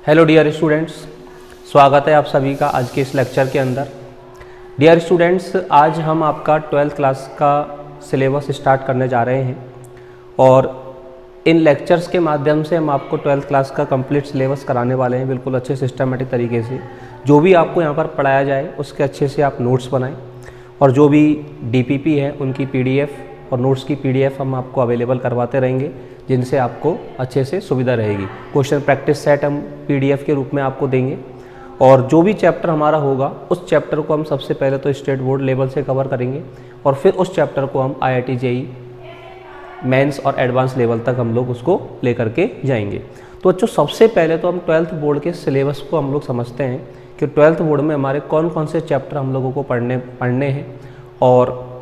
Hello dear students, स्वागत है आप सभी का आज के इस लेक्चर के अंदर। डियर स्टूडेंट्स, आज हम आपका 12th क्लास का सिलेबस स्टार्ट करने जा रहे हैं और इन लेक्चर्स के माध्यम से हम आपको 12th क्लास का कंप्लीट सिलेबस कराने वाले हैं, बिल्कुल अच्छे सिस्टमेटिक तरीके से। जो भी आपको यहाँ पर पढ़ाया जाए उसके अच्छे से आप नोट्स बनाएं और जो भी DPP है उनकी PDF और नोट्स की PDF हम आपको अवेलेबल करवाते रहेंगे, जिनसे आपको अच्छे से सुविधा रहेगी। क्वेश्चन प्रैक्टिस सेट हम PDF के रूप में आपको देंगे और जो भी चैप्टर हमारा होगा उस चैप्टर को हम सबसे पहले तो स्टेट बोर्ड लेवल से कवर करेंगे और फिर उस चैप्टर को हम IIT JEE मेंस और एडवांस लेवल तक हम लोग उसको लेकर के जाएंगे। तो बच्चों, सबसे पहले तो हम 12th बोर्ड के सिलेबस को हम लोग समझते हैं कि 12th बोर्ड में हमारे कौन कौन से चैप्टर हम लोगों को पढ़ने हैं और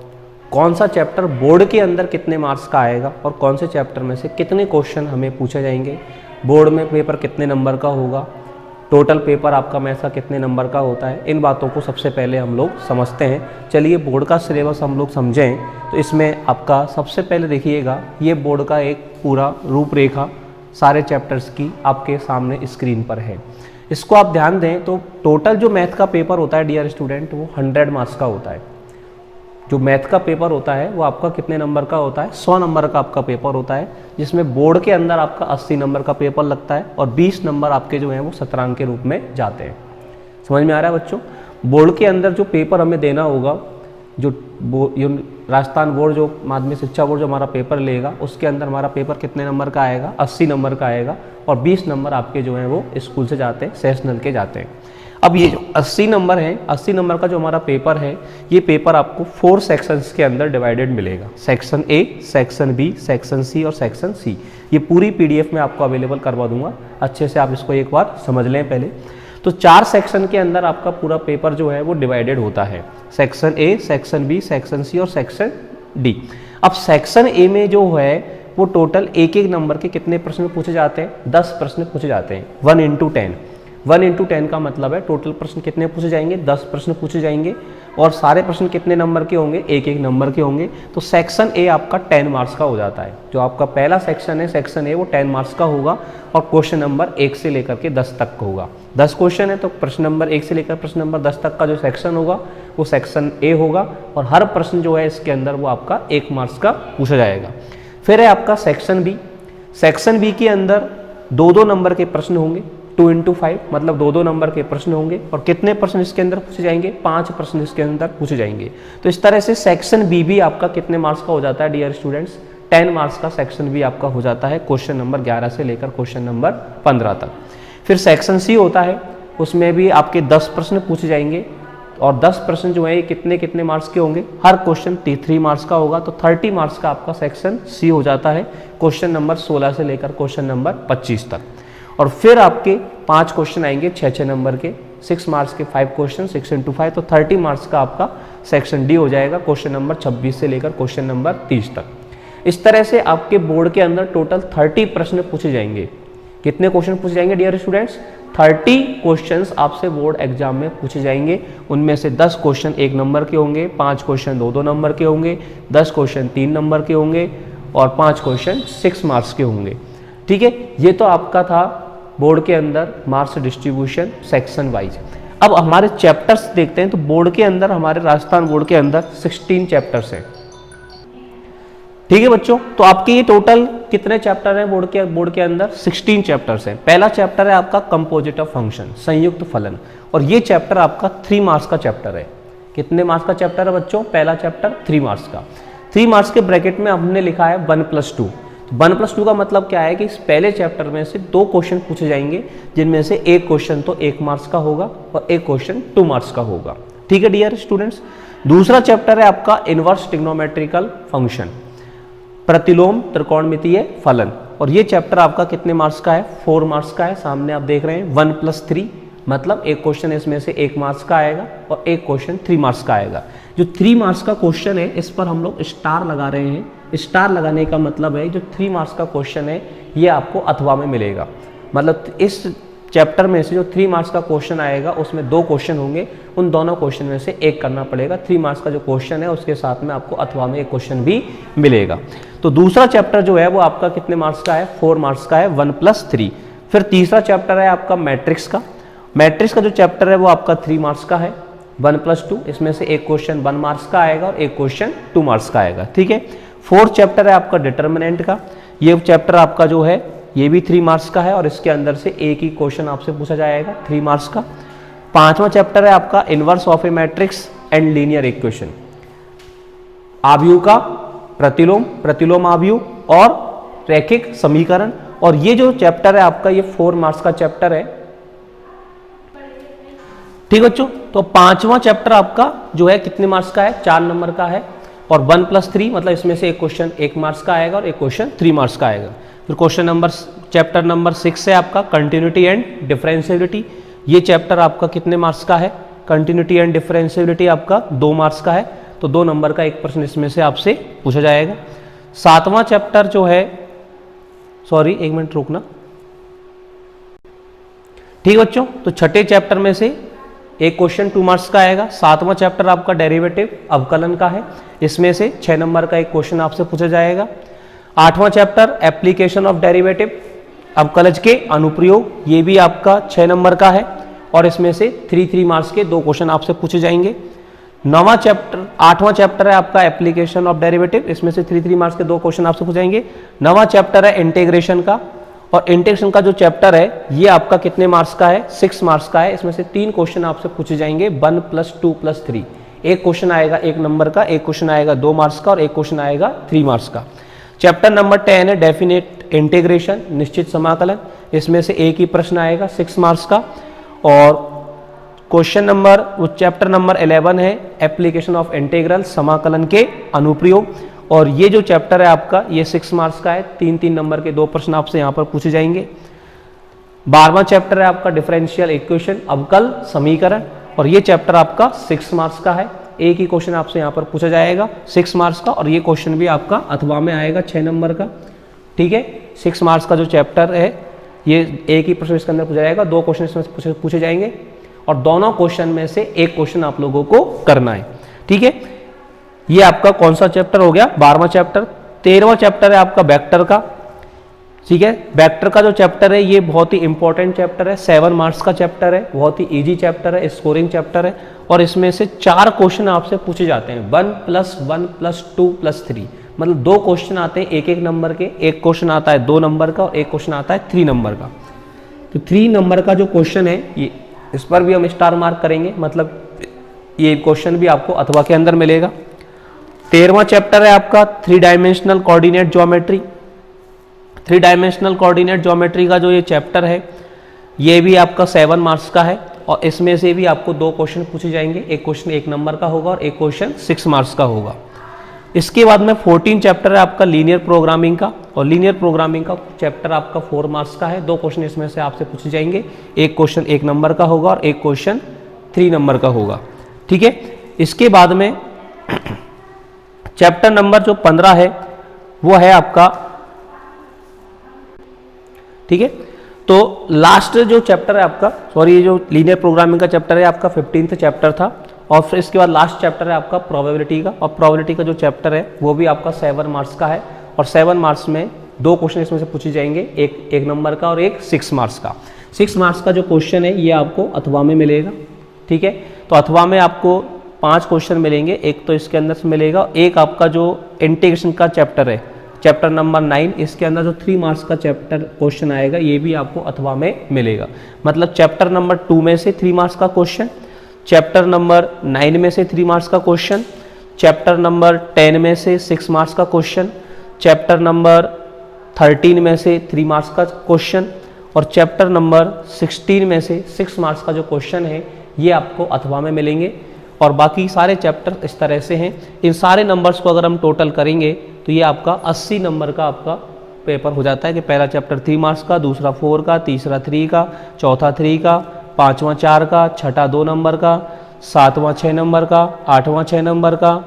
कौन सा चैप्टर बोर्ड के अंदर कितने मार्क्स का आएगा और कौन से चैप्टर में से कितने क्वेश्चन हमें पूछे जाएंगे, बोर्ड में पेपर कितने नंबर का होगा, टोटल पेपर आपका मैथ्स का कितने नंबर का होता है। इन बातों को सबसे पहले हम लोग समझते हैं। चलिए बोर्ड का सिलेबस हम लोग समझें तो इसमें आपका सबसे पहले देखिएगा, ये बोर्ड का एक पूरा रूपरेखा सारे चैप्टर्स की आपके सामने स्क्रीन पर है। इसको आप ध्यान दें तो टोटल जो मैथ का पेपर होता है डियर स्टूडेंट, वो 100 मार्क्स का होता है। जो मैथ का पेपर होता है वो आपका कितने नंबर का होता है, 100 नंबर का आपका पेपर होता है, जिसमें बोर्ड के अंदर आपका 80 नंबर का पेपर लगता है और 20 नंबर आपके जो हैं वो शतरंज के रूप में जाते हैं। समझ में आ रहा है बच्चों? बोर्ड के अंदर जो पेपर हमें देना होगा, जो राजस्थान बोर्ड जो माध्यमिक शिक्षा बोर्ड जो हमारा पेपर लेगा उसके अंदर हमारा पेपर कितने नंबर का आएगा, 80 नंबर का आएगा और 20 नंबर आपके जो हैं वो स्कूल से जाते हैं, सेशनल के जाते हैं। अब ये जो 80 नंबर है, 80 नंबर का जो हमारा पेपर है, ये पेपर आपको 4 सेक्शंस के अंदर डिवाइडेड मिलेगा। Section A, section B, section C और सेक्शन C। ये पूरी PDF में आपको अवेलेबल करवा दूंगा, अच्छे से आप इसको एक बार समझ लें पहले। तो 4 सेक्शन के अंदर आपका पूरा पेपर जो है वो डिवाइडेड होता है, section A, section B, section C और सेक्शन D। अब सेक्शन A में जो है वो टोटल एक एक नंबर के कितने प्रश्न पूछे जाते हैं, 10 प्रश्न पूछे जाते हैं। 1 into 10, 1 into 10 का मतलब है टोटल प्रश्न कितने पूछे जाएंगे, 10 प्रश्न पूछे जाएंगे और सारे प्रश्न कितने नंबर के होंगे, एक एक नंबर के होंगे। तो सेक्शन A आपका 10 मार्क्स का हो जाता है। जो आपका पहला सेक्शन है सेक्शन A, वो 10 मार्क्स का होगा और क्वेश्चन नंबर 1 से लेकर के 10 तक का होगा। 10 क्वेश्चन है तो प्रश्न नंबर 1 से लेकर प्रश्न नंबर 10 तक का जो सेक्शन होगा वो सेक्शन A होगा और हर प्रश्न जो है इसके अंदर वो आपका 1 मार्क्स का पूछा जाएगा। फिर है आपका सेक्शन B। सेक्शन B के अंदर 2-2 नंबर के प्रश्न होंगे, 2 into 5 मतलब 2-2 नंबर के प्रश्न होंगे और कितने प्रश्न इसके अंदर पूछे जाएंगे, 5 प्रश्न इसके अंदर पूछे जाएंगे। तो इस तरह से सेक्शन B भी आपका कितने मार्क्स का हो जाता है डियर स्टूडेंट्स, 10 मार्क्स का सेक्शन B आपका हो जाता है, क्वेश्चन नंबर 11 से लेकर क्वेश्चन नंबर 15 तक। फिर सेक्शन C होता है, उसमें भी आपके 10 प्रश्न पूछे जाएंगे और 10 प्रश्न जो है कितने कितने मार्क्स के होंगे, हर क्वेश्चन 3 मार्क्स का होगा। तो 30 मार्क्स का आपका सेक्शन C हो जाता है, क्वेश्चन नंबर 16 से लेकर क्वेश्चन नंबर 25 तक। और फिर आपके 5 क्वेश्चन आएंगे 6-6 नंबर के, 6 मार्क्स के 5 क्वेश्चन, 6 into 5 तो 30 मार्क्स का आपका सेक्शन D हो जाएगा, क्वेश्चन नंबर 26 से लेकर क्वेश्चन नंबर 30 तक। इस तरह से आपके बोर्ड के अंदर टोटल 30 प्रश्न पूछे जाएंगे। कितने क्वेश्चन पूछे जाएंगे डियर स्टूडेंट्स, 30 क्वेश्चंस आपसे बोर्ड एग्जाम में पूछे जाएंगे। उनमें से 10 क्वेश्चन 1 नंबर के होंगे, 5 क्वेश्चन 2-2 नंबर के होंगे, 10 क्वेश्चन 3 नंबर के होंगे और 5 क्वेश्चन 6 मार्क्स के होंगे। ठीक है, ये तो आपका था बोर्ड के अंदर मार्क्स डिस्ट्रीब्यूशन सेक्शन वाइज। अब हमारे चैप्टर्स देखते हैं तो बोर्ड के अंदर, हमारे राजस्थान बोर्ड के अंदर 16 चैप्टर्स हैं। ठीक है बच्चों, तो आपके ये टोटल कितने चैप्टर हैं बोर्ड के अंदर, 16 चैप्टर्स हैं। पहला चैप्टर है आपका कंपोजिट ऑफ फंक्शन, संयुक्त फलन, और ये चैप्टर आपका 3 मार्क्स का चैप्टर है। कितने मार्क्स का चैप्टर है बच्चों, पहला चैप्टर 3 मार्क्स का। 3 मार्क्स के ब्रैकेट में हमने लिखा है 1+2। 1+2 का मतलब क्या है कि इस पहले चैप्टर में से 2 क्वेश्चन पूछे जाएंगे, जिनमें से एक क्वेश्चन तो 1 मार्क्स का होगा और एक क्वेश्चन 2 मार्क्स का होगा। ठीक है डियर स्टूडेंट्स। दूसरा चैप्टर है आपका इनवर्स ट्रिग्नोमेट्रिकल फंक्शन, प्रतिलोम त्रिकोणमितीय फलन, और ये चैप्टर आपका कितने मार्क्स का है, 4 मार्क्स का है। सामने आप देख रहे हैं 1+3 मतलब एक क्वेश्चन इसमें से 1 मार्क्स का आएगा और एक क्वेश्चन 3 मार्क्स का आएगा। जो 3 मार्क्स का क्वेश्चन है इस पर हम लोग स्टार लगा रहे हैं। स्टार लगाने का मतलब है जो 3 मार्क्स का क्वेश्चन है ये आपको अथवा में मिलेगा। मतलब इस चैप्टर में से जो 3 मार्क्स का क्वेश्चन आएगा उसमें 2 क्वेश्चन होंगे, उन दोनों क्वेश्चन में से एक करना पड़ेगा। 3 मार्क्स का जो क्वेश्चन है उसके साथ में आपको अथवा में एक क्वेश्चन भी मिलेगा। तो दूसरा चैप्टर जो है वो आपका कितने मार्क्स का है, 4 मार्क्स का है, 1+3। फिर तीसरा चैप्टर है आपका मैट्रिक्स का। मैट्रिक्स का जो चैप्टर है वो आपका 3 मार्क्स का है, 1+2, इसमें से एक क्वेश्चन 1 मार्क्स का आएगा और एक क्वेश्चन 2 मार्क्स का आएगा, ठीक है। फोर्थ चैप्टर है आपका डिटर्मिनेंट का। ये चैप्टर आपका जो है ये भी 3 मार्क्स का है और इसके अंदर से एक ही क्वेश्चन आपसे पूछा जाएगा 3 मार्क्स का। पांचवा चैप्टर है आपका inverse of A matrix and linear equation, आव्यूह का प्रतिलोम, प्रतिलोम आव्यूह और रैखिक समीकरण। और ये जो चैप्टर है आपका ये 4 मार्क्स का चैप्टर है, ठीक बच्चों। तो पांचवा चैप्टर आपका जो है कितने मार्क्स का है, 4 नंबर का है और 1+3 मतलब इसमें से एक क्वेश्चन 1 मार्क्स का आएगा और एक क्वेश्चन 3 मार्क्स का आएगा। फिर क्वेश्चन नंबर चैप्टर नंबर 6 है आपका कंटिन्यूटी एंड डिफरेंशियबिलिटी। ये चैप्टर आपका कितने मार्क्स का है, कंटिन्यूटी एंड डिफरेंशियबिलिटी आपका 2 मार्क्स का है, तो 2 नंबर का एक प्रश्न इसमें से आपसे पूछा जाएगा। सातवां चैप्टर जो है, सॉरी एक मिनट रुकना, ठीक बच्चों। तो छठे चैप्टर में से एक क्वेश्चन 2 मार्क्स का आएगा। सातवां चैप्टर आपका डेरिवेटिव अवकलन का है, इसमें से 6 नंबर का एक क्वेश्चन आपसे पूछा जाएगा। आठवां चैप्टर एप्लीकेशन ऑफ डेरिवेटिव, अवकलज के अनुप्रयोग, ये भी आपका 6 नंबर का है और इसमें से 3 मार्क्स के 2 क्वेश्चन आपसे पूछे जाएंगे। आठवां चैप्टर है आपका एप्लीकेशन ऑफ डेरिवेटिव, इसमें से 3 मार्क्स के 2 क्वेश्चन आपसे पूछे जाएंगे। 9वां चैप्टर है इंटीग्रेशन का और इंटीग्रेशन का जो चैप्टर है ये आपका कितने मार्क्स का है, 6 मार्क्स का है। इसमें से 3 क्वेश्चन आपसे पूछे जाएंगे 1+2+3, एक क्वेश्चन आएगा 1 नंबर का, एक क्वेश्चन आएगा 2 मार्क्स का और एक क्वेश्चन आएगा 3 मार्क्स का। चैप्टर नंबर 10 है डेफिनेट इंटीग्रेशन, निश्चित समाकलन, इसमें से एक ही प्रश्न आएगा 6 मार्क्स का। और क्वेश्चन नंबर वो चैप्टर नंबर 11 है एप्लीकेशन ऑफ इंटीग्रल, समाकलन के अनुप्रयोग, और ये जो चैप्टर है आपका ये 6 मार्क्स का है, 3 नंबर के 2 प्रश्न आपसे यहाँ पर पूछे जाएंगे। 12वां चैप्टर है आपका डिफरेंशियल इक्वेशन, अवकल समीकरण, और ये चैप्टर आपका 6 मार्क्स का है, एक ही क्वेश्चन आपसे यहाँ पर पूछा जाएगा 6 मार्क्स का, और ये क्वेश्चन भी आपका अथवा में आएगा 6 नंबर का, ठीक है। 6 मार्क्स का जो चैप्टर है ये एक ही प्रश्न इसके अंदर पूछा जाएगा, 2 क्वेश्चन इसमें पूछे जाएंगे और दोनों क्वेश्चन में से एक क्वेश्चन आप लोगों को करना है, ठीक है। ये आपका कौन सा चैप्टर हो गया, 12वां चैप्टर। 13वां चैप्टर है आपका वेक्टर का, ठीक है। वेक्टर का जो चैप्टर है ये बहुत ही इंपॉर्टेंट चैप्टर है, 7 मार्क्स का चैप्टर है, बहुत ही इजी चैप्टर है, स्कोरिंग चैप्टर है, और इसमें से 4 क्वेश्चन आपसे पूछे जाते हैं, 1+1+2+3, मतलब 2 क्वेश्चन आते हैं 1 नंबर के, एक क्वेश्चन आता है 2 नंबर का और एक क्वेश्चन आता है 3 नंबर का। तो 3 नंबर का जो क्वेश्चन है ये इस पर भी हम स्टार मार्क करेंगे, मतलब ये क्वेश्चन भी आपको अथवा के अंदर मिलेगा। 13वां चैप्टर है आपका 3 dimensional coordinate geometry. 3 dimensional coordinate geometry का जो ये चैप्टर है ये भी आपका 7 मार्क्स का है और इसमें से भी आपको 2 क्वेश्चन पूछे जाएंगे, एक क्वेश्चन 1 नंबर का होगा और एक क्वेश्चन 6 मार्क्स का होगा। इसके बाद में 14 चैप्टर है आपका लीनियर प्रोग्रामिंग का, और लीनियर प्रोग्रामिंग का चैप्टर आपका 4 मार्क्स का है, 2 क्वेश्चन इसमें से आपसे पूछे जाएंगे, एक क्वेश्चन 1 नंबर का होगा और एक क्वेश्चन 3 नंबर का होगा, ठीक है। इसके बाद में चैप्टर नंबर जो 15 है वो है आपका, ठीक है। तो लास्ट जो चैप्टर है आपका, सॉरी ये जो लीनियर प्रोग्रामिंग का चैप्टर है आपका 15th चैप्टर था, और फिर इसके बाद लास्ट चैप्टर है आपका प्रोबेबिलिटी का, और प्रोबेबिलिटी का जो चैप्टर है वो भी आपका 7 मार्क्स का है, और 7 मार्क्स में 2 क्वेश्चन इसमें से पूछे जाएंगे, एक नंबर का और एक 6 मार्क्स का। 6 मार्क्स का जो क्वेश्चन है ये आपको अथवा में मिलेगा, ठीक है। तो अथवा में आपको 5 क्वेश्चन मिलेंगे, एक तो इसके अंदर से मिलेगा, एक आपका जो इंटीग्रेशन का चैप्टर है चैप्टर नंबर 9, इसके अंदर जो 3 मार्क्स का चैप्टर क्वेश्चन आएगा ये भी आपको अथवा में मिलेगा, मतलब चैप्टर नंबर 2 में से 3 मार्क्स का क्वेश्चन, चैप्टर नंबर 9 में से 3 मार्क्स का क्वेश्चन, चैप्टर नंबर 10 में से 6 मार्क्स का क्वेश्चन, चैप्टर नंबर 13 में से 3 मार्क्स का क्वेश्चन, और चैप्टर नंबर 16 में से 6 मार्क्स का जो क्वेश्चन है ये आपको अथवा में मिलेंगे। और बाकी सारे चैप्टर इस तरह से हैं, इन सारे नंबर्स को अगर हम टोटल करेंगे तो ये आपका 80 नंबर का आपका पेपर हो जाता है, कि पहला चैप्टर 3 मार्क्स का, दूसरा 4 का, तीसरा 3 का, चौथा 3 का, 5वां 4 का, छठा 2 नंबर का, 7वां 6 नंबर का, 8वां 6 नंबर का,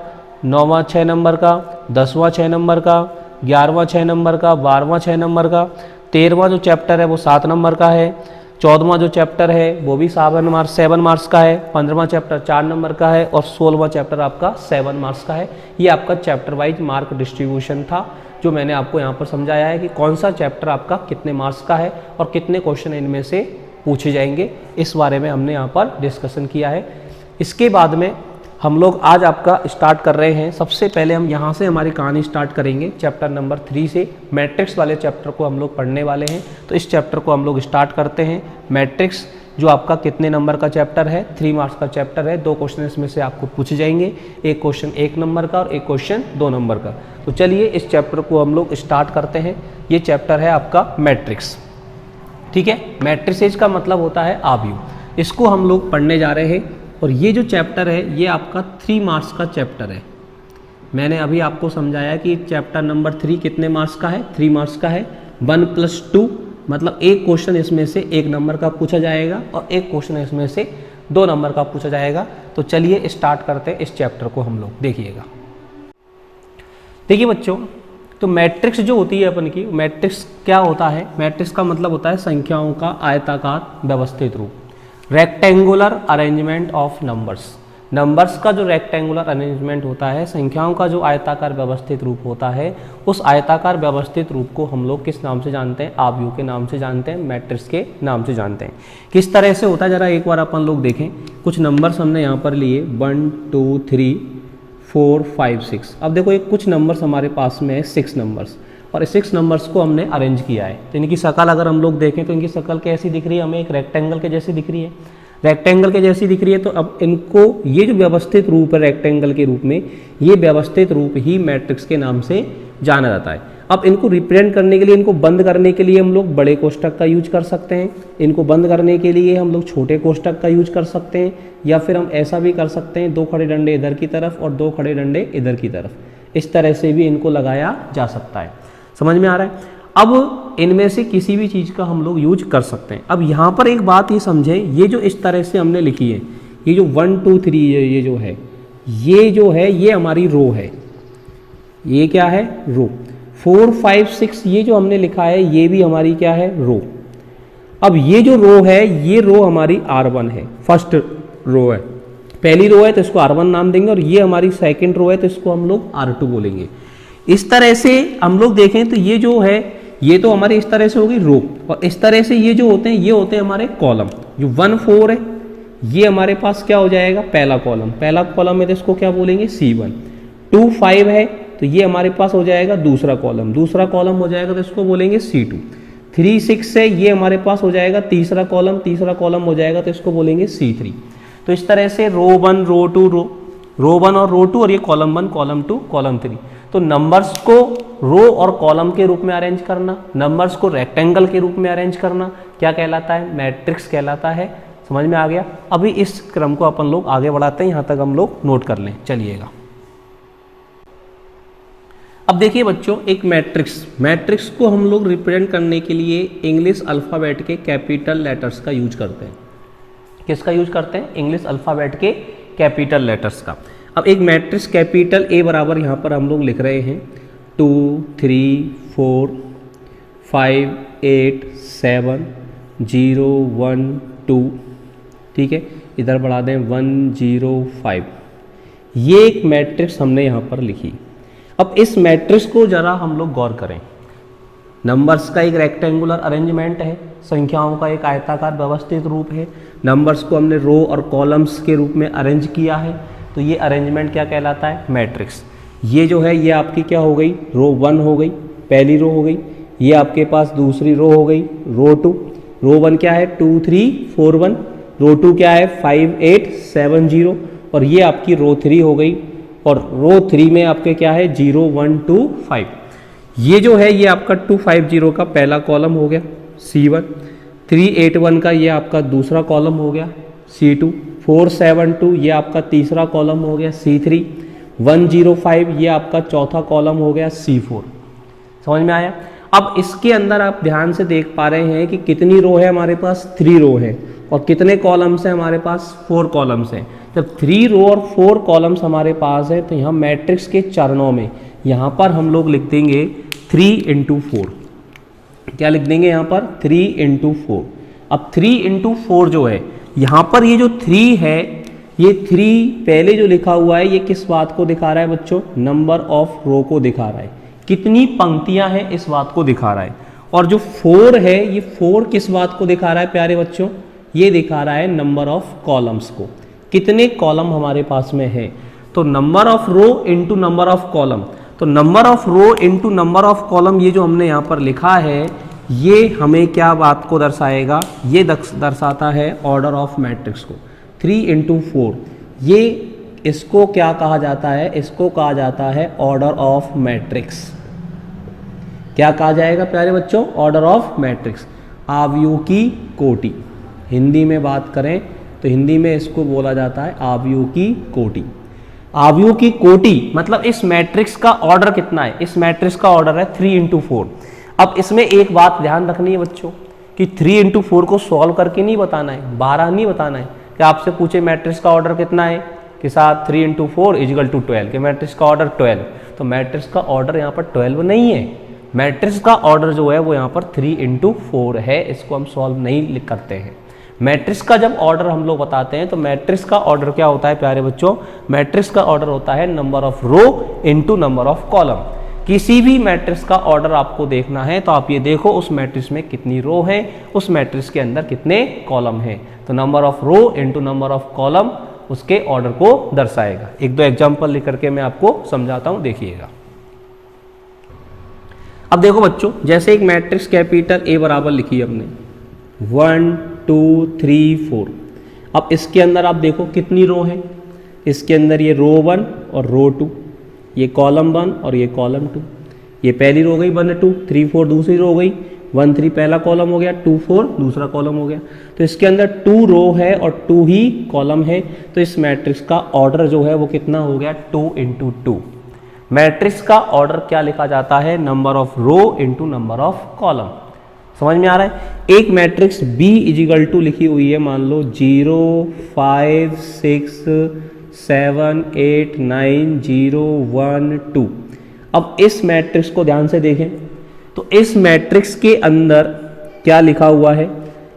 9वां 6 नंबर का, 10वां 6 नंबर का, 11वां 6 नंबर का, 12वां 6 नंबर का, 13वां जो चैप्टर है वो 7 नंबर का है, 14वां जो चैप्टर है वो भी 7 मार्क्स का है, 15वां चैप्टर 4 नंबर का है, और 16वां चैप्टर आपका 7 मार्क्स का है। ये आपका चैप्टर वाइज मार्क डिस्ट्रीब्यूशन था, जो मैंने आपको यहाँ पर समझाया है कि कौन सा चैप्टर आपका कितने मार्क्स का है और कितने क्वेश्चन इनमें से पूछे जाएंगे, इस बारे में हमने यहाँ पर डिस्कशन किया है। इसके बाद में हम लोग आज आपका स्टार्ट कर रहे हैं। सबसे पहले हम यहाँ से हमारी कहानी स्टार्ट करेंगे चैप्टर नंबर 3 से। मैट्रिक्स वाले चैप्टर को हम लोग पढ़ने वाले हैं, तो इस चैप्टर को हम लोग स्टार्ट करते हैं। मैट्रिक्स जो आपका कितने नंबर का चैप्टर है, 3 मार्क्स का चैप्टर है। 2 क्वेश्चन इसमें से आपको पूछे जाएंगे, एक क्वेश्चन 1 नंबर का और एक क्वेश्चन 2 नंबर का। तो चलिए इस चैप्टर को हम लोग स्टार्ट करते हैं। ये चैप्टर है आपका मैट्रिक्स, ठीक है। मैट्रिसेज का मतलब होता है आव्यूह, इसको हम लोग पढ़ने जा रहे हैं। और ये जो चैप्टर है ये आपका 3 मार्क्स का चैप्टर है। मैंने अभी आपको समझाया कि चैप्टर नंबर 3 कितने मार्क्स का है, 3 मार्क्स का है। 1+2 मतलब एक क्वेश्चन इसमें से 1 नंबर का पूछा जाएगा और एक क्वेश्चन इसमें से 2 नंबर का पूछा जाएगा। तो चलिए स्टार्ट करते हैं इस चैप्टर को हम लोग। देखिएगा, देखिए बच्चों, तो मैट्रिक्स जो होती है अपन की, मैट्रिक्स क्या होता है? मैट्रिक्स का मतलब होता है संख्याओं का आयताकार व्यवस्थित रूप, rectangular arrangement of numbers. Numbers का जो रेक्टेंगुलर अरेंजमेंट होता है, संख्याओं का जो आयताकार व्यवस्थित रूप होता है, उस आयताकार व्यवस्थित रूप को हम लोग किस नाम से जानते हैं? आव्यूह के नाम से जानते हैं, मैट्रिक्स के नाम से जानते हैं। किस तरह से होता है जरा एक बार अपन लोग देखें। कुछ नंबर्स हमने यहाँ पर लिए 1 2 3 4 5 6। अब देखो एक कुछ नंबर्स हमारे पास में है 6 नंबर्स, और 6 नंबर्स को हमने अरेंज किया है। तो इनकी शक्ल अगर हम लोग देखें तो इनकी शक्ल कैसी दिख रही है? हमें एक रेक्टेंगल के जैसी दिख रही है, रेक्टेंगल के जैसी दिख रही है। तो अब इनको ये जो व्यवस्थित रूप है रेक्टेंगल के रूप में, ये व्यवस्थित रूप ही मैट्रिक्स के नाम से जाना जाता है। अब इनको रिप्रेजेंट करने के लिए, इनको बंद करने के लिए हम लोग बड़े कोष्ठक का यूज कर सकते हैं, इनको बंद करने के लिए हम लोग छोटे कोष्ठक का यूज कर सकते हैं, या फिर हम ऐसा भी कर सकते हैं 2 खड़े डंडे इधर की तरफ और 2 खड़े डंडे इधर की तरफ। इस तरह से भी इनको लगाया जा सकता है। समझ में आ रहा है? अब इनमें से किसी भी चीज़ का हम लोग यूज कर सकते हैं। अब यहाँ पर एक बात ये समझे, ये जो इस तरह से हमने लिखी है, ये जो 1 2 3 ये जो है ये हमारी रो है। ये क्या है? रो। 4 5 6 ये जो हमने लिखा है ये भी हमारी क्या है? रो। अब ये जो रो है, ये रो हमारी R1 है, फर्स्ट रो है, पहली रो है तो इसको R1 नाम देंगे, और ये हमारी सेकंड रो है तो इसको हम लोग R2 बोलेंगे। इस तरह से हम लोग देखें तो ये जो है ये तो हमारी इस तरह से होगी रो, और इस तरह से ये जो होते हैं ये होते हैं हमारे कॉलम। जो 1 4 है ये हमारे पास क्या हो जाएगा? पहला कॉलम। पहला कॉलम है तो इसको क्या बोलेंगे? C1। 2 5 है तो ये हमारे पास हो जाएगा दूसरा कॉलम, दूसरा कॉलम हो जाएगा तो इसको बोलेंगे C2। 3 6 है ये हमारे पास हो जाएगा तीसरा कॉलम, तीसरा कॉलम हो जाएगा तो इसको बोलेंगे C3। तो इस तरह से रो 1 रो 2 रो 1 और रो 2, और ये कॉलम 1 कॉलम 2 कॉलम 3। तो नंबर्स को रो और कॉलम के रूप में अरेंज करना, नंबर्स को रेक्टेंगल के रूप में अरेंज करना क्या कहलाता है? मैट्रिक्स कहलाता है। समझ में आ गया? अभी इस क्रम को अपन लोग आगे बढ़ाते हैं, यहाँ तक हम लोग नोट कर लें। चलिएगा, अब देखिए बच्चों, एक मैट्रिक्स को हम लोग रिप्रेजेंट करने के लिए इंग्लिश अल्फ़ाबेट के कैपिटल लेटर्स का यूज करते हैं। किसका यूज करते हैं? इंग्लिश अल्फ़ाबेट के कैपिटल लेटर्स का। अब एक मैट्रिक्स कैपिटल A बराबर यहाँ पर हम लोग लिख रहे हैं 2 3 4 5 8 7 0 1 2, ठीक है। इधर बढ़ा दें 1 0 5। ये एक मैट्रिक्स हमने यहाँ पर लिखी। अब इस मैट्रिक्स को जरा हम लोग गौर करें। नंबर्स का एक रेक्टेंगुलर अरेंजमेंट है, संख्याओं का एक आयताकार व्यवस्थित रूप है, नंबर्स को हमने रो और कॉलम्स के रूप में अरेंज किया है। तो ये अरेंजमेंट क्या कहलाता है? मैट्रिक्स। ये जो है ये आपकी क्या हो गई? रो 1 हो गई, पहली रो हो गई। ये आपके पास दूसरी रो हो गई, रो 2। रो 1 क्या है? 2 3 4 1। रो 2 क्या है? 5 8 7 0। और ये आपकी रो 3 हो गई, और रो 3 में आपके क्या है? 0 1 2 5। ये जो है ये आपका 2 5 0 का पहला कॉलम हो गया C1। 3 8 1 का ये आपका दूसरा कॉलम हो गया C2। 4 7 2 ये आपका तीसरा कॉलम हो गया C3। 1 0 5 ये आपका चौथा कॉलम हो गया C4। समझ में आया? अब इसके अंदर आप ध्यान से देख पा रहे हैं कि कितनी रो है हमारे पास? 3 रो है। और कितने कॉलम्स हैं हमारे पास? 4 कॉलम्स हैं। जब 3 रो और 4 कॉलम्स हमारे पास है तो यहाँ मैट्रिक्स के चरणों में यहाँ पर हम लोग लिख देंगे 3 × 4। क्या लिख देंगे यहाँ पर? 3 × 4। अब 3 × 4 जो है यहाँ पर ये जो 3 है, ये 3 पहले जो लिखा हुआ है ये किस बात को दिखा रहा है बच्चों? नंबर ऑफ रो को दिखा रहा है। कितनी पंक्तियां हैं इस बात को दिखा रहा है। और जो 4 है, ये 4 किस बात को दिखा रहा है प्यारे बच्चों, ये दिखा रहा है नंबर ऑफ कॉलम्स को, कितने कॉलम हमारे पास में है। तो number of row into number of column, तो number of row into number of column, ये जो हमने यहाँ पर लिखा है, ये हमें क्या बात को दर्शाएगा, ये दर्शाता है ऑर्डर ऑफ मैट्रिक्स को। 3 इंटू 4, ये इसको क्या कहा जाता है, इसको कहा जाता है ऑर्डर ऑफ मैट्रिक्स। क्या कहा जाएगा प्यारे बच्चों, ऑर्डर ऑफ मैट्रिक्स, आव्यूह की कोटि। हिंदी में बात करें तो हिंदी में इसको बोला जाता है आव्यूह की कोटि। आव्यूह की कोटि मतलब इस मैट्रिक्स का ऑर्डर कितना है, इस मैट्रिक्स का ऑर्डर है 3 इंटू 4। अब इसमें एक बात ध्यान रखनी है बच्चों कि 3 इंटू 4 को सॉल्व करके नहीं बताना है, 12 नहीं बताना है कि आपसे पूछे मैट्रिक्स का ऑर्डर कितना है कि साथ 3 इंटू 4 इजिकल टू 12 के मैट्रिक्स का ऑर्डर 12, तो मैट्रिक्स का ऑर्डर यहाँ पर 12 नहीं है, मैट्रिक्स का ऑर्डर जो है वो यहाँ पर 3 इंटू 4 है, इसको हम सॉल्व नहीं करते हैं। मैट्रिक्स का जब ऑर्डर हम लोग बताते हैं तो मैट्रिक्स का ऑर्डर क्या होता है प्यारे बच्चों, मैट्रिक्स का ऑर्डर होता है number of row into number of column. किसी भी मैट्रिक्स का ऑर्डर आपको देखना है तो आप ये देखो उस मैट्रिक्स में कितनी रो है, उस मैट्रिक्स के अंदर कितने कॉलम हैं, तो number of row into number of column उसके ऑर्डर को दर्शाएगा। एक दो एग्जाम्पल लिख करके मैं आपको समझाता हूं, देखिएगा। अब देखो बच्चों, जैसे एक मैट्रिक्स कैपिटल ए बराबर लिखी है हमने 1 2 3 4। अब इसके अंदर आप देखो कितनी रो है, इसके अंदर ये रो 1 और रो 2, ये कॉलम 1 और ये कॉलम 2, ये पहली रो गई 1 2 3 4, दूसरी रो गई 1 3 पहला कॉलम हो गया, 2 4 दूसरा कॉलम हो गया। तो इसके अंदर 2 रो है और 2 ही कॉलम है, तो इस मैट्रिक्स का ऑर्डर जो है वो कितना हो गया 2 इंटू 2। मैट्रिक्स का ऑर्डर क्या लिखा जाता है, number of row into number of column. समझ में आ रहा है। एक मैट्रिक्स B इजिकल टू लिखी हुई है, मान लो 0 5 6 7 8 9 0 1 2। अब इस मैट्रिक्स को ध्यान से देखें तो इस मैट्रिक्स के अंदर क्या लिखा हुआ है,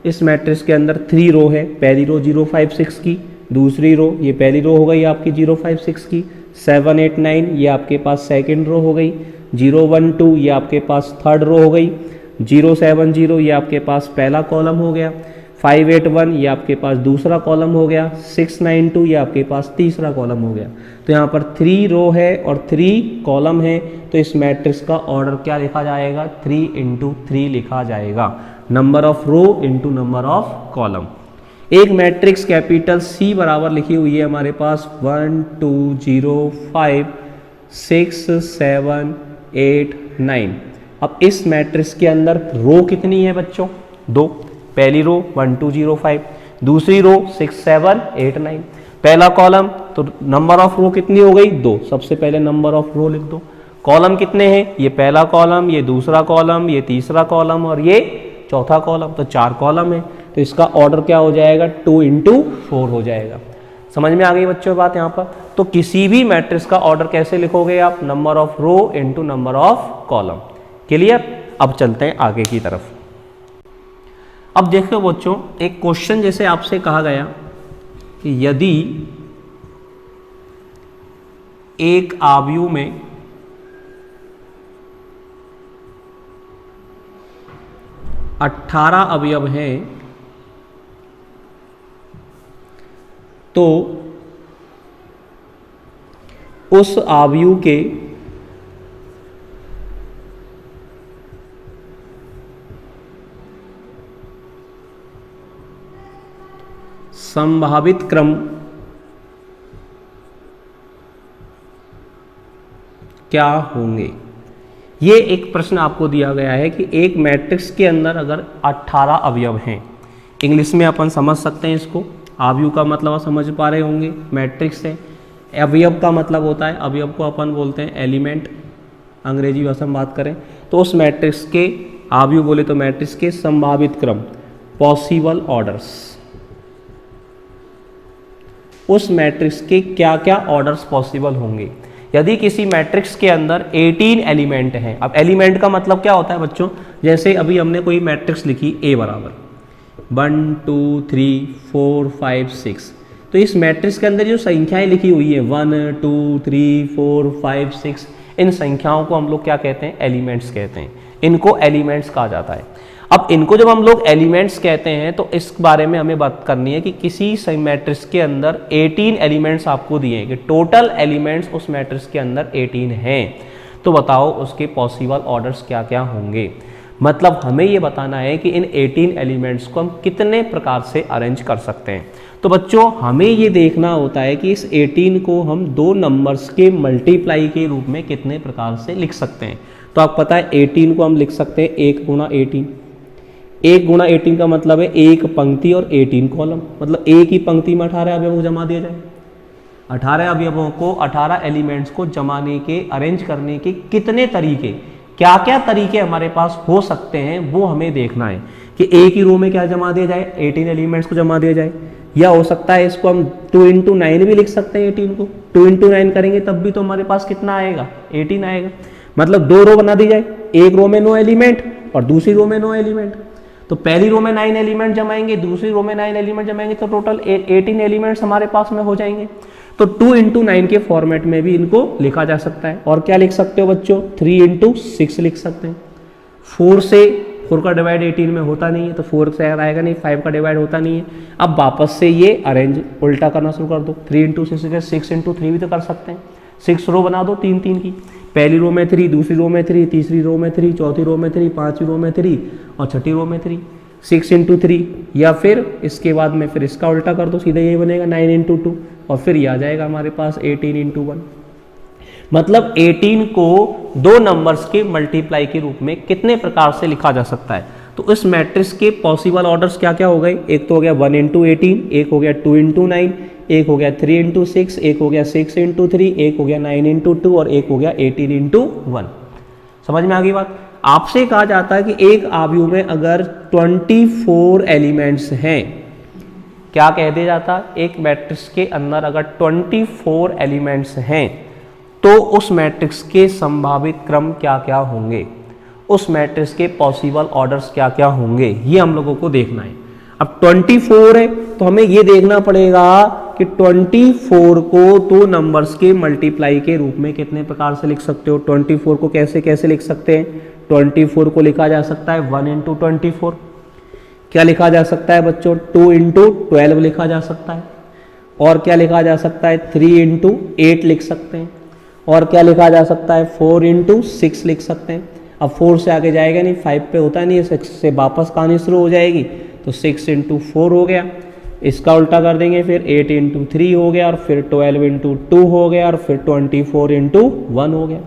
इस मैट्रिक्स के अंदर 3 रो है, पहली रो 0 5 6 की, दूसरी रो ये पहली रो हो गई आपकी 0 5 6 की, 7 8 9 ये आपके पास सेकेंड रो हो गई, 0 1 2 ये आपके पास थर्ड रो हो गई, 0 7 0 ये आपके पास पहला कॉलम हो गया, 5 8 1 ये आपके पास दूसरा कॉलम हो गया, 6 9 2 ये आपके पास तीसरा कॉलम हो गया। तो यहाँ पर 3 रो है और 3 कॉलम है, तो इस मैट्रिक्स का ऑर्डर क्या लिखा जाएगा, 3 इंटू 3 लिखा जाएगा, number of row into number of column. एक मैट्रिक्स कैपिटल C बराबर लिखी हुई है हमारे पास 1 2 0 5 6 7 8 9। अब इस मैट्रिक्स के अंदर रो कितनी है बच्चों, 2, पहली रो 1 2 0 5, दूसरी रो 6 7 8 9, पहला कॉलम, तो नंबर ऑफ रो कितनी हो गई 2, सबसे पहले नंबर ऑफ रो लिख दो। कॉलम कितने हैं, ये पहला कॉलम, ये दूसरा कॉलम, ये तीसरा कॉलम और ये चौथा कॉलम, तो 4 कॉलम है, तो इसका ऑर्डर क्या हो जाएगा 2 इंटू 4 हो जाएगा। समझ में आ गई बच्चों बात यहाँ पर। तो किसी भी मैट्रिक्स का ऑर्डर कैसे लिखोगे आप, number of row into number of column. Clear. अब चलते हैं आगे की तरफ। अब देखो बच्चों, एक क्वेश्चन जैसे आपसे कहा गया कि यदि एक आव्यूह में अठारह अवयव हैं तो उस आव्यूह के संभावित क्रम क्या होंगे। ये एक प्रश्न आपको दिया गया है कि एक मैट्रिक्स के अंदर अगर 18 अवयव हैं, इंग्लिश में अपन समझ सकते हैं इसको, आव्यूह का मतलब आप समझ पा रहे होंगे, मैट्रिक्स है, अवयव का मतलब होता है, अवयव को अपन बोलते हैं एलिमेंट, अंग्रेजी भाषा में बात करें तो उस मैट्रिक्स के आव्यूह बोले तो मैट्रिक्स के संभावित क्रम, पॉसिबल ऑर्डर्स, उस मैट्रिक्स के क्या क्या ऑर्डर्स पॉसिबल होंगे। यदि किसी मैट्रिक्स के अंदर 18 एलिमेंट हैं, अब एलिमेंट का मतलब क्या होता है बच्चों, जैसे अभी हमने कोई मैट्रिक्स लिखी A बराबर 1 2 3 4 5 6, तो इस मैट्रिक्स के अंदर जो संख्याएं लिखी हुई है 1 2 3 4 5 6, इन संख्याओं को हम लोग क्या कहते हैं, एलिमेंट्स कहते हैं। इनको एलिमेंट्स कहा जाता है। अब इनको जब हम लोग एलिमेंट्स कहते हैं तो इस बारे में हमें बात करनी है कि किसी मैट्रिक्स के अंदर 18 एलिमेंट्स आपको दिए हैं, कि टोटल एलिमेंट्स उस मैट्रिक्स के अंदर 18 हैं, तो बताओ उसके पॉसिबल ऑर्डर्स क्या क्या होंगे। मतलब हमें ये बताना है कि इन 18 एलिमेंट्स को हम कितने प्रकार से अरेंज कर सकते हैं। तो बच्चों हमें ये देखना होता है कि इस 18 को हम दो नंबर्स के मल्टीप्लाई के रूप में कितने प्रकार से लिख सकते हैं। तो आपको पता है 18 को हम लिख सकते हैं 1 गुणा 18। 1 गुणा 18 का मतलब है एक पंक्ति और 18 कॉलम, मतलब एक ही पंक्ति में 18 अवयवों को जमा दिया जाए। 18 अवयवों को, 18 एलिमेंट्स को जमाने के, अरेंज करने के कितने तरीके, क्या क्या तरीके हमारे पास हो सकते हैं, वो हमें देखना है कि एक ही रो में क्या जमा दिया जाए, 18 एलिमेंट्स को जमा दिया जाए, या हो सकता है इसको हम 2 into 9 भी लिख सकते हैं। 18 को 2 into 9 करेंगे तब भी तो हमारे पास कितना आएगा, 18 आएगा। मतलब दो रो बना दी जाए, एक रो में 9 एलिमेंट और दूसरी रो में 9 एलिमेंट। तो पहली रो में 9 एलिमेंट जमाएंगे, दूसरी रो में 9 एलिमेंट जमाएंगे, तो टोटल 18 एलिमेंट्स हमारे पास में हो जाएंगे। तो 2 into 9 के फॉर्मेट में भी इनको लिखा जा सकता है। और क्या लिख सकते हो बच्चों, 3 into 6 लिख सकते हैं। 4 का डिवाइड 18 में होता नहीं है, तो 4 से आएगा नहीं, 5 का डिवाइड होता नहीं है। अब वापस से ये अरेंज उल्टा करना शुरू कर दो, 3 into 6 6 into 3 भी तो कर सकते हैं। 6 रो बना दो 3 की, पहली रो में 3, दूसरी रो में 3, तीसरी रो में 3, चौथी रो में 3, पांचवी रो में 3 और छठी रो में 3। 6 into 3, या फिर इसके बाद में फिर इसका उल्टा कर दो, सीधा ये बनेगा 9 into 2 और फिर ये आ जाएगा हमारे पास 18 into 1। मतलब 18 को दो नंबर्स के मल्टीप्लाई के रूप में कितने प्रकार से लिखा जा सकता है। तो इस मैट्रिक्स के पॉसिबल ऑर्डर्स क्या क्या हो गए, एक तो हो गया 1 into 18, एक हो गया 2 into 9, एक हो गया 3 into 6, एक हो गया 6 into 3, एक हो गया 9 into 2 और एक हो गया 18 into 1। समझ में आ गई बात। आपसे कहा जाता है कि एक आव्यूह में अगर 24 एलिमेंट्स हैं, क्या कह दिया जाता, एक मैट्रिक्स के अंदर अगर 24 एलिमेंट्स हैं तो उस मैट्रिक्स के संभावित क्रम क्या क्या होंगे, उस मैट्रिक्स के पॉसिबल ऑर्डर्स क्या क्या होंगे, ये हम लोगों को देखना है। अब 24 है तो हमें ये देखना पड़ेगा कि 24 को दो नंबर्स के मल्टीप्लाई के रूप में कितने प्रकार से लिख सकते हो। 24 को कैसे कैसे लिख सकते हैं, 24 को लिखा जा सकता है 1 into 24। क्या लिखा जा सकता है बच्चों, 2 into 12 लिखा जा सकता है। और क्या लिखा जा सकता है, 3 into 8 लिख सकते हैं। और क्या लिखा जा सकता है, 4 into 6 लिख सकते हैं। अब 4 से आगे जाएगा नहीं, 5 पे होता नहीं है, 6 से वापस कहानी शुरू हो जाएगी, तो 6 into 4 हो गया। इसका उल्टा कर देंगे, फिर 8 into 3 हो गया और फिर 12 into 2 हो गया और फिर 24 into 1 हो गया।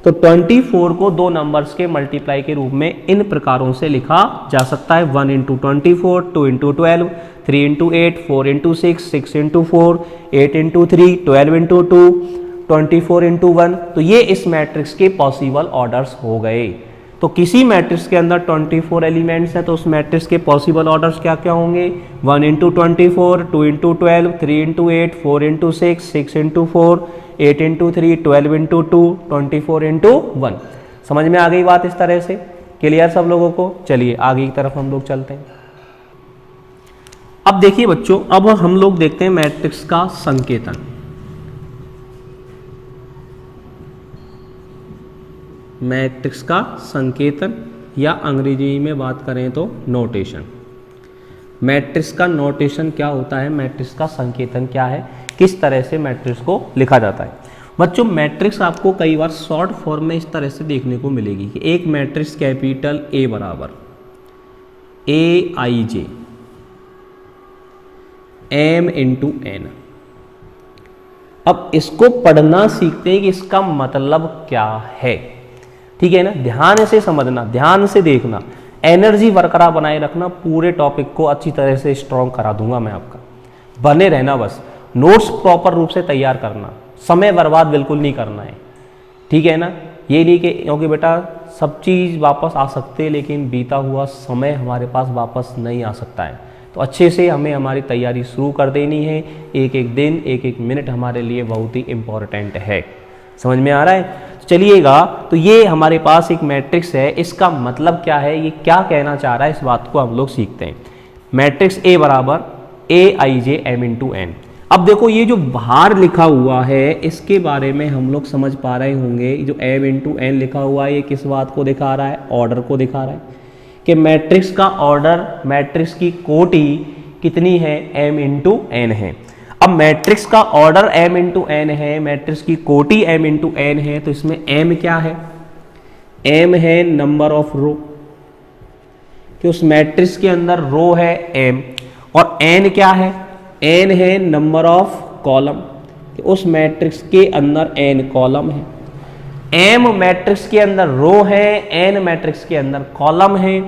तो 24 को दो नंबर्स के मल्टीप्लाई के रूप में इन प्रकारों से लिखा जा सकता है, 1 into 24, 2 into 12, 3 into 8, 4 into 6, 6 into 4, 8 into 3, 12 into 2, 24 into 1। तो ये इस मैट्रिक्स के पॉसिबल ऑर्डर्स हो गए। तो किसी मैट्रिक्स के अंदर 24 एलिमेंट्स हैं तो उस मैट्रिक्स के पॉसिबल ऑर्डर्स क्या क्या होंगे, 1 into 24, 2 into 12, 3 into 8, 4 into 6, 6 into 4, 8 into 3, 12 into 2, 24 into 1। समझ में आ गई बात इस तरह से, क्लियर सब लोगों को। चलिए आगे की तरफ हम लोग चलते हैं। अब देखिए बच्चों, अब हम लोग देखते हैं मैट्रिक्स का संकेतन। मैट्रिक्स का संकेतन, या अंग्रेजी में बात करें तो नोटेशन। मैट्रिक्स का नोटेशन क्या होता है, मैट्रिक्स का संकेतन क्या है, किस तरह से मैट्रिक्स को लिखा जाता है। बच्चों मैट्रिक्स आपको कई बार शॉर्ट फॉर्म में इस तरह से देखने को मिलेगी कि एक मैट्रिक्स कैपिटल ए बराबर AIJ M into N। अब इसको पढ़ना सीखते हैं कि इसका मतलब क्या है, ठीक है ना। ध्यान से समझना, ध्यान से देखना, एनर्जी बरकरार बनाए रखना, पूरे टॉपिक को अच्छी तरह से स्ट्रॉन्ग करा दूंगा मैं आपका। बने रहना, बस नोट्स प्रॉपर रूप से तैयार करना, समय बर्बाद बिल्कुल नहीं करना है, ठीक है ना। ये नहीं कि क्योंकि बेटा सब चीज़ वापस आ सकते हैं लेकिन बीता हुआ समय हमारे पास वापस नहीं आ सकता है। तो अच्छे से हमें हमारी तैयारी शुरू कर देनी है। एक एक दिन, एक एक मिनट हमारे लिए बहुत ही इम्पॉर्टेंट है। समझ में आ रहा है। चलिएगा, तो ये हमारे पास एक मैट्रिक्स है, इसका मतलब क्या है, ये क्या कहना चाह रहा है, इस बात को हम लोग सीखते हैं। मैट्रिक्स ए बराबर AIJ M into N। अब देखो ये जो बाहर लिखा हुआ है इसके बारे में हम लोग समझ पा रहे होंगे, जो m इंटू एन लिखा हुआ है ये किस बात को दिखा रहा है, ऑर्डर को दिखा रहा है कि मैट्रिक्स का ऑर्डर, मैट्रिक्स की कोटि कितनी है, m इंटू एन है। अब मैट्रिक्स का ऑर्डर m इंटू एन है, मैट्रिक्स की कोटि m इंटू एन है, तो इसमें m क्या है, m है नंबर ऑफ रो, कि उस मैट्रिक्स के अंदर रो है m, और n क्या है, n है नंबर ऑफ कॉलम, कि उस मैट्रिक्स के अंदर n कॉलम है। m मैट्रिक्स के अंदर रो है, n मैट्रिक्स के अंदर कॉलम है,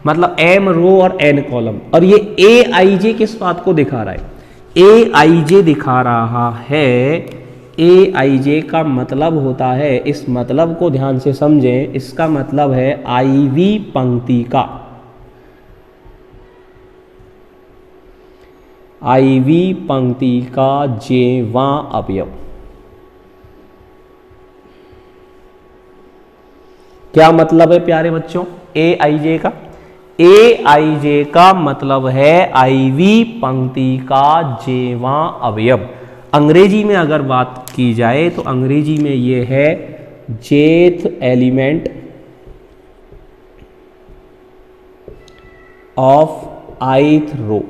मतलब m रो और n कॉलम। और ये aij किस बात को दिखा रहा है, aij दिखा रहा है, aij का मतलब होता है, इस मतलब को ध्यान से समझें, इसका मतलब है IV पंक्ति का, IV पंक्ति का जेवां अवयव। क्या मतलब है प्यारे बच्चों aij का, aij का मतलब है IV पंक्ति का जेवां अवयव। अंग्रेजी में अगर बात की जाए तो अंग्रेजी में ये है jth element of ith row,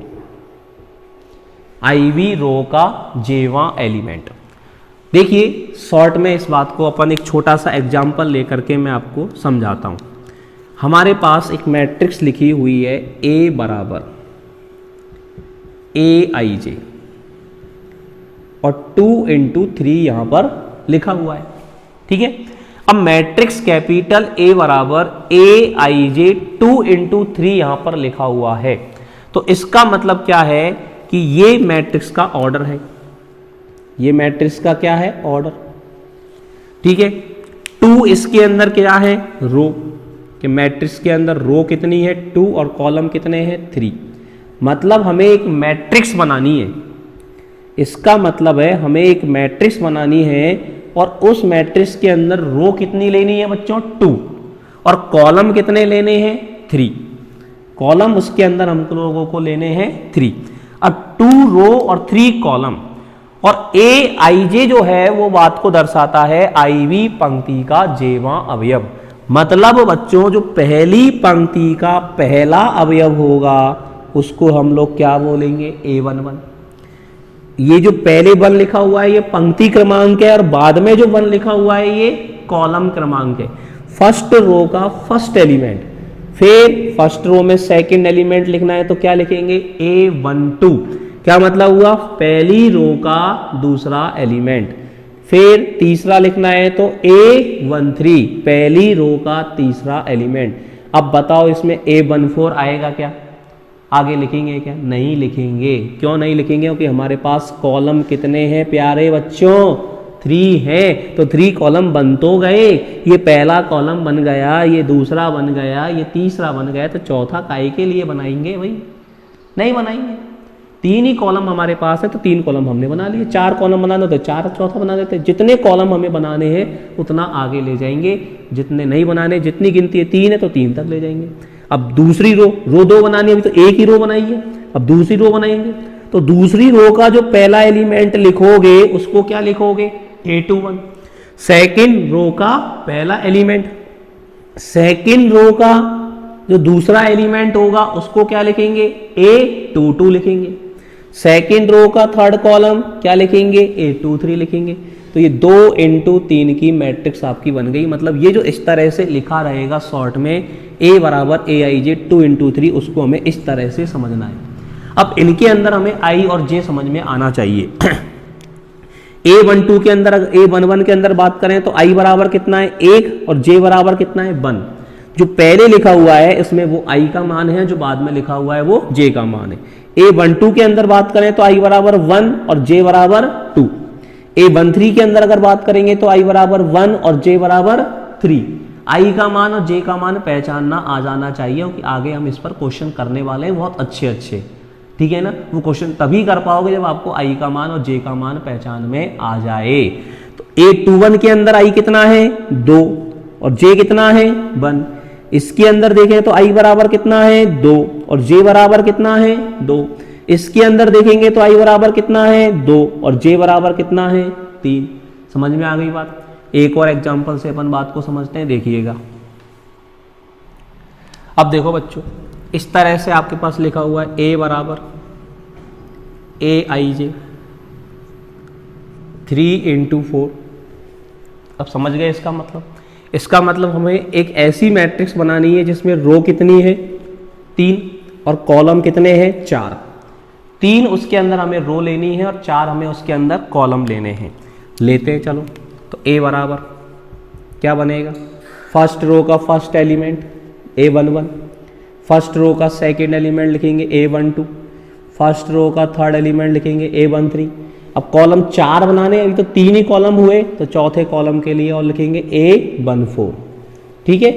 IV row का जेवां एलिमेंट। देखिए शॉर्ट में इस बात को अपन एक छोटा सा एग्जाम्पल लेकर के मैं आपको समझाता हूं। हमारे पास एक मैट्रिक्स लिखी हुई है A बराबर aij और 2 इंटू 3 यहां पर लिखा हुआ है, ठीक है। अब मैट्रिक्स कैपिटल A बराबर aij 2 इंटू 3 यहां पर लिखा हुआ है, तो इसका मतलब क्या है कि ये मैट्रिक्स का ऑर्डर है, ये मैट्रिक्स का क्या है, ऑर्डर, ठीक है। 2 इसके अंदर क्या है, रो, कि मैट्रिक्स के अंदर रो कितनी है 2 और कॉलम कितने हैं 3, मतलब हमें एक मैट्रिक्स बनानी है, इसका मतलब है हमें एक मैट्रिक्स बनानी है और उस मैट्रिक्स के अंदर रो कितनी लेनी है बच्चों 2 और कॉलम कितने लेने हैं 3, कॉलम उसके अंदर हम लोगों को लेने हैं 3। अब 2 रो और 3 कॉलम और aij जो है वो बात को दर्शाता है IV पंक्ति का जेवां अवयव, मतलब बच्चों जो पहली पंक्ति का पहला अवयव होगा उसको हम लोग क्या बोलेंगे A11। ये जो पहले 1 लिखा हुआ है ये पंक्ति क्रमांक है और बाद में जो 1 लिखा हुआ है ये कॉलम क्रमांक है। फर्स्ट रो का फर्स्ट एलिमेंट, फिर फर्स्ट रो में सेकंड एलिमेंट लिखना है तो क्या लिखेंगे A12, क्या मतलब हुआ पहली रो का दूसरा एलिमेंट। फिर तीसरा लिखना है तो A13 पहली रो का तीसरा एलिमेंट। अब बताओ इसमें A14 आएगा क्या, आगे लिखेंगे क्या, नहीं लिखेंगे। क्यों नहीं लिखेंगे, क्योंकि हमारे पास कॉलम कितने हैं प्यारे बच्चों 3 है, तो 3 कॉलम बन तो गए, ये पहला कॉलम बन गया, ये दूसरा बन गया, ये तीसरा बन गया, तो चौथा काहे के लिए बनाएंगे भाई, नहीं बनाएंगे। 3 ही कॉलम हमारे पास है तो 3 कॉलम हमने बना लिए, 4 कॉलम बनाना तो 4 चौथा बना देते। जितने कॉलम हमें बनाने हैं उतना आगे ले जाएंगे, जितने नहीं बनाने, जितनी गिनती है 3 है तो 3 तक ले जाएंगे। अब दूसरी रो 2 बनानी है, अभी तो एक ही रो बनाई है, अब दूसरी रो बनाएंगे तो दूसरी रो का जो पहला एलिमेंट लिखोगे उसको क्या लिखोगे A21। सेकंड रो का पहला एलिमेंट, सेकंड रो का जो दूसरा एलिमेंट होगा उसको क्या लिखेंगे A22 लिखेंगे। सेकंड रो का थर्ड कॉलम क्या लिखेंगे A23 लिखेंगे। तो ये 2 इंटू 3 की मैट्रिक्स आपकी बन गई। मतलब ये जो इस तरह से लिखा रहेगा शॉर्ट में A बराबर aij 2 इंटू 3, उसको हमें इस तरह से समझना है। अब इनके अंदर हमें I और J समझ में आना चाहिए। A12 के अंदर, A11 के अंदर बात करें तो I बराबर कितना है 1 और J बराबर कितना है 1। जो पहले लिखा हुआ है इसमें वो I का मान है, जो बाद में लिखा हुआ है वो J का मान है। A12 के अंदर बात करें तो I बराबर 1 और J बराबर 2। A13 के अंदर अगर बात करेंगे तो I बराबर 1 और J बराबर 3। I का मान और J का मान पहचानना आ जाना चाहिए, क्योंकि आगे हम इस पर क्वेश्चन करने वाले हैं बहुत अच्छे, ठीक है ना। वो क्वेश्चन तभी कर पाओगे जब आपको I का मान और J का मान पहचान में आ जाए। तो A21 के अंदर I कितना है 2 और J कितना है 1। इसके अंदर देखें तो I बराबर कितना है 2 और J बराबर कितना है 2। इसके अंदर देखेंगे तो i बराबर कितना है 2 और j बराबर कितना है 3। समझ में आ गई बात। एक और एग्जांपल से अपन बात को समझते हैं, देखिएगा। अब देखो बच्चों, इस तरह से आपके पास लिखा हुआ है a बराबर aij 3 × 4। अब समझ गए इसका मतलब? इसका मतलब हमें एक ऐसी मैट्रिक्स बनानी है जिसमें रो कितनी है 3 और कॉलम कितने हैं 4। 3 उसके अंदर हमें रो लेनी है और 4 हमें उसके अंदर कॉलम लेने हैं। लेते हैं चलो। तो a बराबर क्या बनेगा, फर्स्ट रो का first element a11, first row का सेकंड एलिमेंट लिखेंगे a12, फर्स्ट रो का थर्ड एलिमेंट लिखेंगे a13। अब कॉलम 4 बनाने, अभी तो 3 ही कॉलम हुए, तो चौथे कॉलम के लिए और लिखेंगे a14। ठीक है।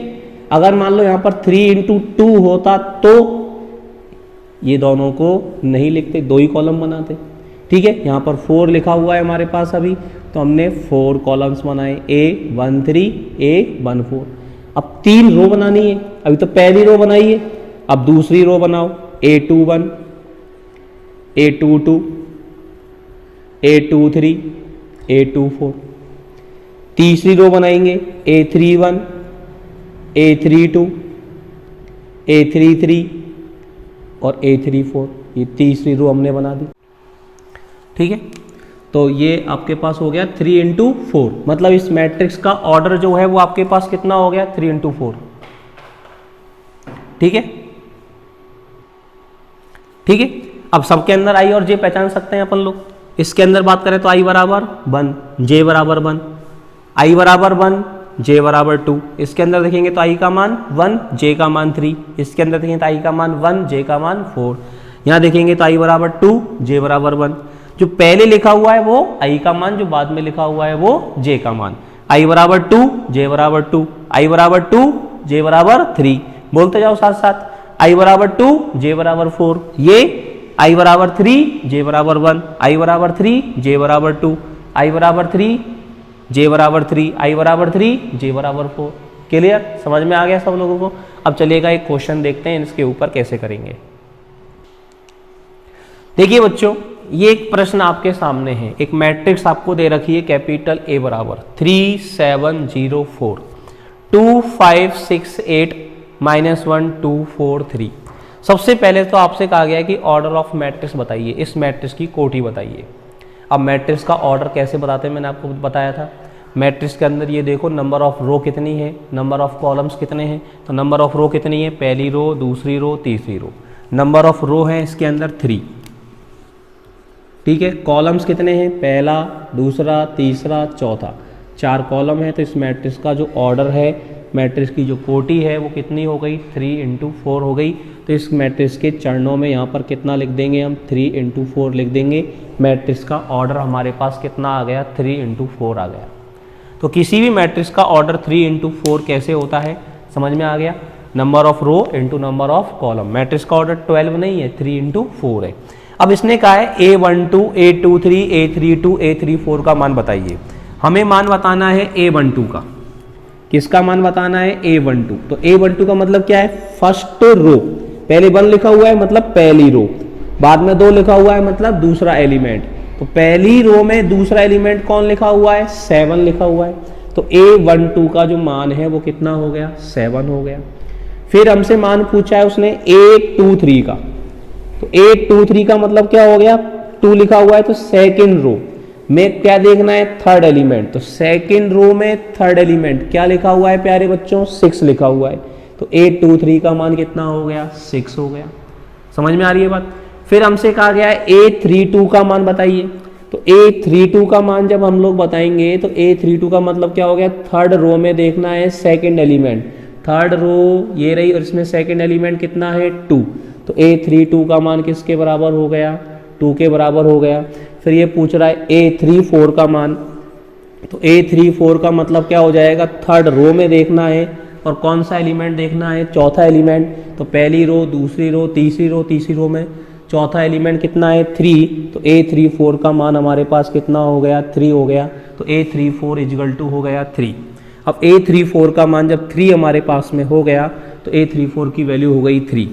अगर मान लो यहाँ पर 3 × 2 होता तो ये दोनों को नहीं लिखते, 2 ही कॉलम बनाते। ठीक है। यहाँ पर 4 लिखा हुआ है हमारे पास अभी, तो हमने 4 कॉलम्स बनाए a13 a14। अब 3 रो बनानी है, अभी तो पहली रो बनाई है, अब दूसरी रो बनाओ a21 a22 a23 a24। तीसरी रो बनाएंगे a31 a32 a33 और a34। ये तीसरी रो हमने बना दी। ठीक है। तो ये आपके पास हो गया 3 × 4, मतलब इस मैट्रिक्स का ऑर्डर जो है वो आपके पास कितना हो गया 3 × 4। ठीक है। ठीक है। अब सबके अंदर i और j पहचान सकते हैं अपन लोग। इसके अंदर बात करें तो i बराबर 1, j बराबर 1, i बराबर 1, j बराबर 2। इसके अंदर देखेंगे तो i का मान 1, j का मान 3। इसके अंदर देखेंगे तो i का मान 1, j का मान 4। यहाँ देखेंगे तो i बराबर 2, j बराबर 1। जो पहले लिखा हुआ है वो i का मान, जो बाद में लिखा हुआ है वो j का मान। i बराबर 2, j बराबर 2, i बराबर 2, j बराबर 3। बोलते जाओ साथ साथ। i बराबर 2, j बराबर 4। ये i बराबर 3, j बराबर 1, i बराबर 3, j बराबर 2, i बराबर 3, j बराबर 3, i बराबर 3, j बराबर 4। क्लियर? समझ में आ गया सब लोगों को? अब चलिएगा एक क्वेश्चन देखते हैं इसके ऊपर कैसे करेंगे। देखिए बच्चों, ये एक प्रश्न आपके सामने है। एक मैट्रिक्स आपको दे रखी है कैपिटल A बराबर 3 7 0 4 2 5 6 8 -1 2 4 3। सबसे पहले तो आपसे कहा गया है कि ऑर्डर ऑफ मैट्रिक्स बताइए, इस मैट्रिक्स की कोटि बताइए। अब मैट्रिक्स का ऑर्डर कैसे बताते हैं मैंने आपको बताया था। मैट्रिक्स के अंदर ये देखो नंबर ऑफ रो कितनी है, नंबर ऑफ कॉलम्स कितने हैं। तो नंबर ऑफ रो कितनी है, पहली रो, दूसरी रो, तीसरी रो। नंबर ऑफ रो है इसके अंदर 3। ठीक है। कॉलम्स कितने हैं, पहला, दूसरा, तीसरा, चौथा। 4 कॉलम है। तो इस मैट्रिक्स का जो ऑर्डर है, मैट्रिक्स की जो कोटि है वो कितनी हो गई 3 × 4 हो गई। तो इस मैट्रिक्स के चरणों में यहाँ पर कितना लिख देंगे हम 3 × 4 लिख देंगे। मैट्रिक्स का ऑर्डर हमारे पास कितना आ गया 3 × 4 आ गया। तो किसी भी मैट्रिक्स का ऑर्डर 3 × 4 कैसे होता है, समझ में आ गया। Number of row into number of column. Matrix का ऑर्डर 12 नहीं है, 3 × 4 है। अब इसने कहा है a12 a23 a32 a34 का मान बताइए। हमें मान बताना है a12 का। किसका मान बताना है a12। तो a12 का मतलब क्या है, फर्स्ट रो। पहले 1 लिखा हुआ है मतलब पहली रो, बाद में 2 लिखा हुआ है मतलब दूसरा एलिमेंट। तो पहली रो में दूसरा एलिमेंट कौन लिखा हुआ है 7 लिखा हुआ है। तो a12 का जो मान है वो कितना हो गया 7 हो गया। फिर हमसे मान पूछा है उसने a23 का। तो a23 का मतलब क्या हो गया, 2 लिखा हुआ है तो सेकंड रो में क्या देखना है थर्ड एलिमेंट। तो सेकंड रो में थर्ड एलिमेंट क्या लिखा हुआ है प्यारे बच्चों 6 लिखा हुआ है। तो a23 का मान कितना हो गया 6 हो गया। समझ में आ रही है बात। फिर हमसे कहा गया है a32 का मान बताइए। तो a32 का मान जब हम लोग बताएंगे तो a32 का मतलब क्या हो गया, थर्ड रो में देखना है सेकंड एलिमेंट। थर्ड रो ये रही और इसमें सेकंड एलिमेंट कितना है 2। तो a32 का मान किसके बराबर हो गया 2 के बराबर हो गया। फिर ये पूछ रहा है a34 का मान। तो a34 का मतलब क्या हो जाएगा, थर्ड रो में देखना है और कौन सा एलिमेंट देखना है चौथा एलिमेंट। तो पहली रो, दूसरी रो, तीसरी रो में चौथा एलिमेंट कितना है 3। तो a34 का मान हमारे पास कितना हो गया 3 हो गया। तो a34 इक्वल टू हो गया 3। अब a34 का मान जब 3 हमारे पास में हो गया तो a34 की वैल्यू हो गई 3।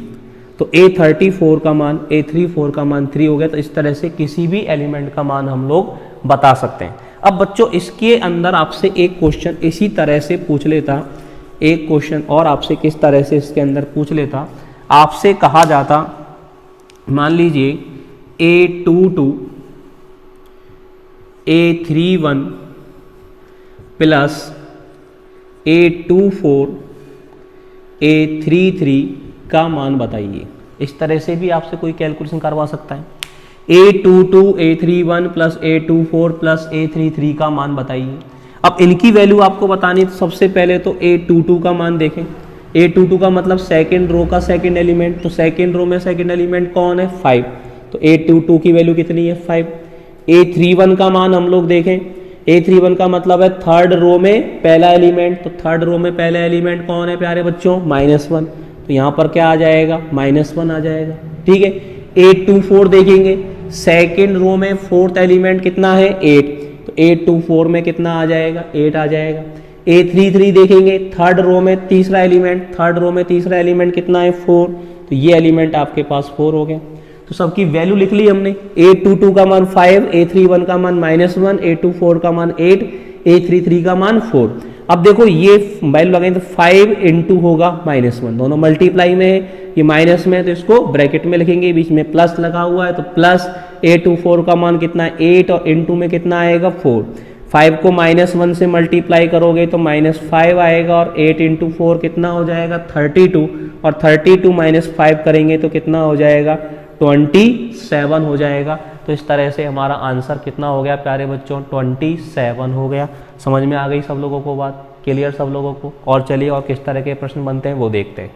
तो A34 का मान, A34 का मान 3 हो गया। तो इस तरह से किसी भी एलिमेंट का मान हम लोग बता सकते हैं। अब बच्चों इसके अंदर आपसे एक क्वेश्चन इसी तरह से पूछ लेता, एक क्वेश्चन और आपसे किस तरह से इसके अंदर पूछ लेता, आपसे कहा जाता मान लीजिए A22 A31 plus A24 A33 का मान बताइए। इस तरह से भी आपसे कोई कैलकुलेशन करवा सकता है। A22 A31 plus A24 plus A33 का मान बताइए। अब इनकी वैल्यू आपको बतानी, तो सबसे पहले तो A22 का मान देखें। A22 का मतलब सेकेंड रो का सेकेंड एलिमेंट, तो सेकेंड रो में सेकेंड एलिमेंट कौन है? 5। तो A22 की वैल्यू कितनी है? 5। A31 का मान हम लोग देखें। A31 का मतलब है थर्ड रो में पहला एलिमेंट, तो थर्ड रो में पहला एलिमेंट कौन है प्यारे बच्चों? -1। तो यहाँ पर क्या आ जाएगा? -1 आ जाएगा। ठीक है। A24 देखेंगे, सेकेंड रो में फोर्थ एलिमेंट कितना है? 8। तो A24 में कितना आ जाएगा? 8 आ जाएगा। A33 देखेंगे, थर्ड रो में तीसरा एलिमेंट, थर्ड रो में तीसरा एलिमेंट कितना है? 4। तो ये एलिमेंट आपके पास 4 हो गया। तो सबकी वैल्यू लिख ली हमने। A22 का मान 5, A31 का मान -1, A24 का मान 8, A33 का मान 4। अब देखो ये वैल्यू लगाएं तो 5 इंटू होगा -1, दोनों मल्टीप्लाई में है, ये माइनस में है तो इसको ब्रैकेट में लिखेंगे, बीच में प्लस लगा हुआ है तो प्लस A24 का मान कितना है? 8 और इंटू में कितना आएगा? 4। 5 को -1 से मल्टीप्लाई करोगे तो -5 आएगा और 8 इंटू 4 कितना हो जाएगा? 32, और 32 -5 करेंगे तो कितना हो जाएगा? 27 हो जाएगा। तो इस तरह से हमारा आंसर कितना हो गया प्यारे बच्चों? 27 हो गया। समझ में आ गई सब लोगों को बात? क्लियर सब लोगों को? और चलिए और किस तरह के प्रश्न बनते हैं वो देखते हैं।